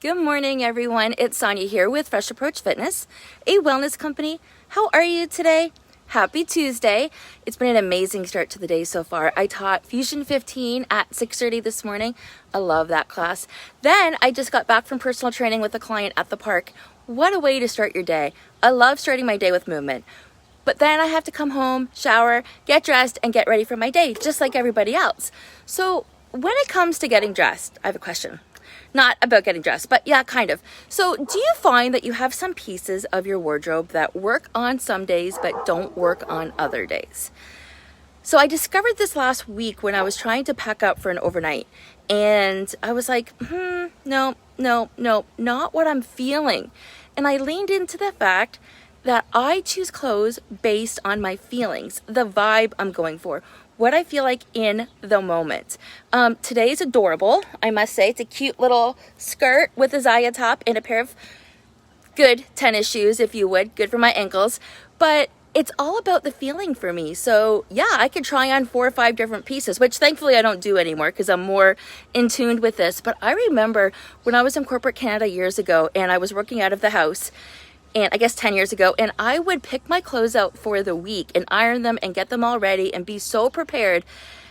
Good morning, everyone. It's Sonia here with Fresh Approach Fitness, a wellness company. How are you today? Happy Tuesday. It's been an amazing start to the day so far. I taught Fusion 15 at 6:30 this morning. I love that class. Then I just got back from personal training with a client at the park. What a way to start your day. I love starting my day with movement. But then I have to come home, shower, get dressed, and get ready for my day, just like everybody else. So when it comes to getting dressed, I have a question. Not about getting dressed, but yeah, kind of. So do you find that you have some pieces of your wardrobe that work on some days but don't work on other days? So I discovered this last week when I was trying to pack up for an overnight. And I was like, no, not what I'm feeling. And I leaned into the fact that I choose clothes based on my feelings, the vibe I'm going for, what I feel like in the moment. Today is adorable, I must say. It's a cute little skirt with a Zaya top and a pair of good tennis shoes, if you would, good for my ankles. But it's all about the feeling for me. So yeah, I could try on 4 or 5 different pieces, which thankfully I don't do anymore because I'm more in tune with this. But I remember when I was in corporate Canada years ago and I was working out of the house, and I guess 10 years ago, and I would pick my clothes out for the week and iron them and get them all ready and be so prepared.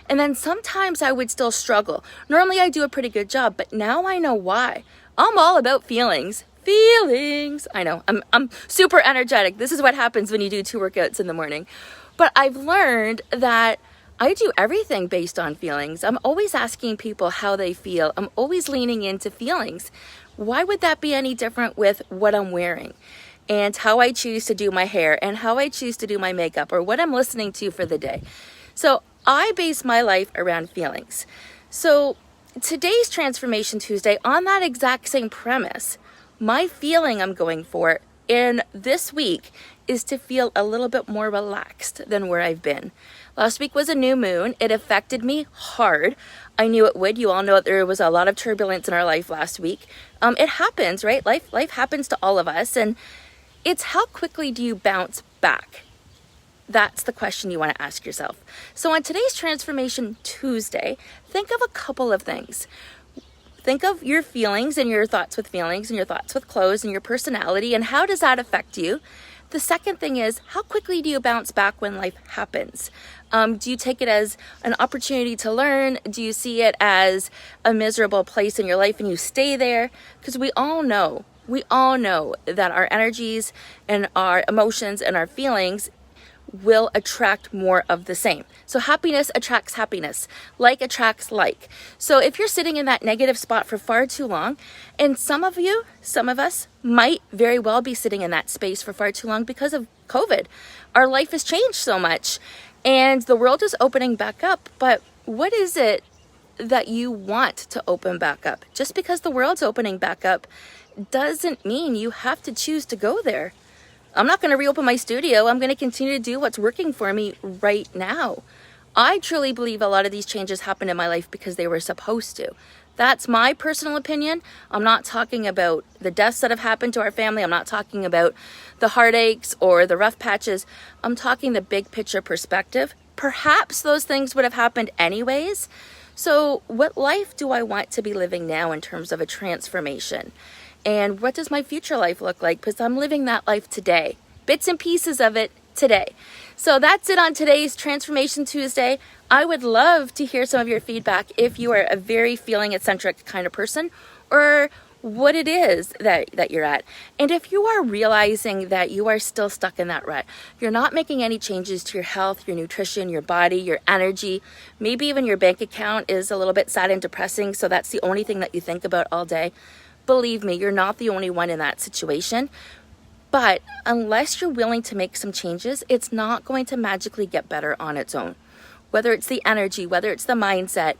And then sometimes I would still struggle. Normally I do a pretty good job, but now I know why. I'm all about feelings. Feelings. I know, I'm super energetic. This is what happens when you do 2 workouts in the morning. But I've learned that I do everything based on feelings. I'm always asking people how they feel. I'm always leaning into feelings. Why would that be any different with what I'm wearing? And how I choose to do my hair and how I choose to do my makeup or what I'm listening to for the day. So I base my life around feelings. So today's Transformation Tuesday, on that exact same premise, my feeling I'm going for in this week is to feel a little bit more relaxed than where I've been. Last week was a new moon. It affected me hard. I knew it would. You all know that there was a lot of turbulence in our life last week. It happens, right? Life happens to all of us. And it's how quickly do you bounce back? That's the question you want to ask yourself. So on today's Transformation Tuesday, think of a couple of things. Think of your feelings and your thoughts with feelings and your thoughts with clothes and your personality and how does that affect you? The second thing is, how quickly do you bounce back when life happens? Do you take it as an opportunity to learn? Do you see it as a miserable place in your life and you stay there? Because we all know that our energies and our emotions and our feelings will attract more of the same. So happiness attracts happiness, like attracts like. So if you're sitting in that negative spot for far too long, and some of us might very well be sitting in that space for far too long because of COVID. Our life has changed so much and the world is opening back up, but what is it that you want to open back up? Just because the world's opening back up doesn't mean you have to choose to go there. I'm not going to reopen my studio. I'm going to continue to do what's working for me right now. I truly believe a lot of these changes happened in my life because they were supposed to. That's my personal opinion. I'm not talking about the deaths that have happened to our family. I'm not talking about the heartaches or the rough patches. I'm talking the big picture perspective. Perhaps those things would have happened anyways. So what life do I want to be living now in terms of a transformation? And what does my future life look like? Because I'm living that life today. Bits and pieces of it today. So that's it on today's Transformation Tuesday. I would love to hear some of your feedback if you are a very feeling eccentric kind of person or what it is that you're at. And if you are realizing that you are still stuck in that rut, you're not making any changes to your health, your nutrition, your body, your energy, maybe even your bank account is a little bit sad and depressing, so that's the only thing that you think about all day. Believe me, you're not the only one in that situation. But unless you're willing to make some changes, it's not going to magically get better on its own. Whether it's the energy, whether it's the mindset,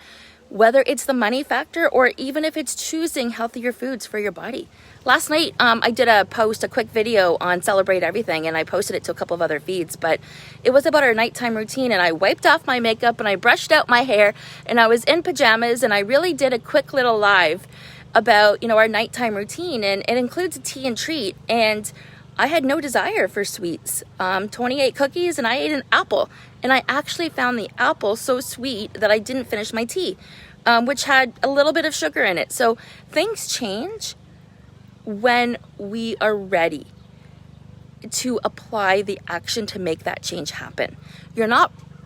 whether it's the money factor, or even if it's choosing healthier foods for your body. Last night, I did a quick video on Celebrate Everything, and I posted it to a couple of other feeds, but it was about our nighttime routine, and I wiped off my makeup, and I brushed out my hair, and I was in pajamas, and I really did a quick little live about, our nighttime routine, and it includes a tea and treat, and I had no desire for sweets. 28 cookies and I ate an apple, and I actually found the apple so sweet that I didn't finish my tea, which had a little bit of sugar in it. So things change, when we are ready to apply the action to make that change happen.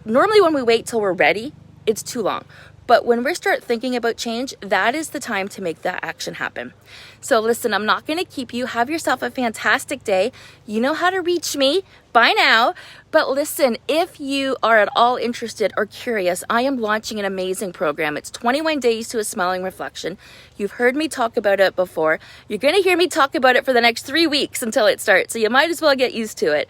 Normally when we wait till we're ready, it's too long. But when we start thinking about change, that is the time to make that action happen. So listen, I'm not going to keep you. Have yourself a fantastic day. You know how to reach me by now. But listen, if you are at all interested or curious, I am launching an amazing program. It's 21 Days to a Smiling Reflection. You've heard me talk about it before. You're going to hear me talk about it for the next 3 weeks until it starts. So you might as well get used to it.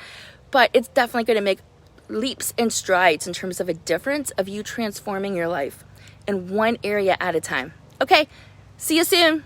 But it's definitely going to make leaps and strides in terms of a difference of you transforming your life in one area at a time. Okay, see you soon.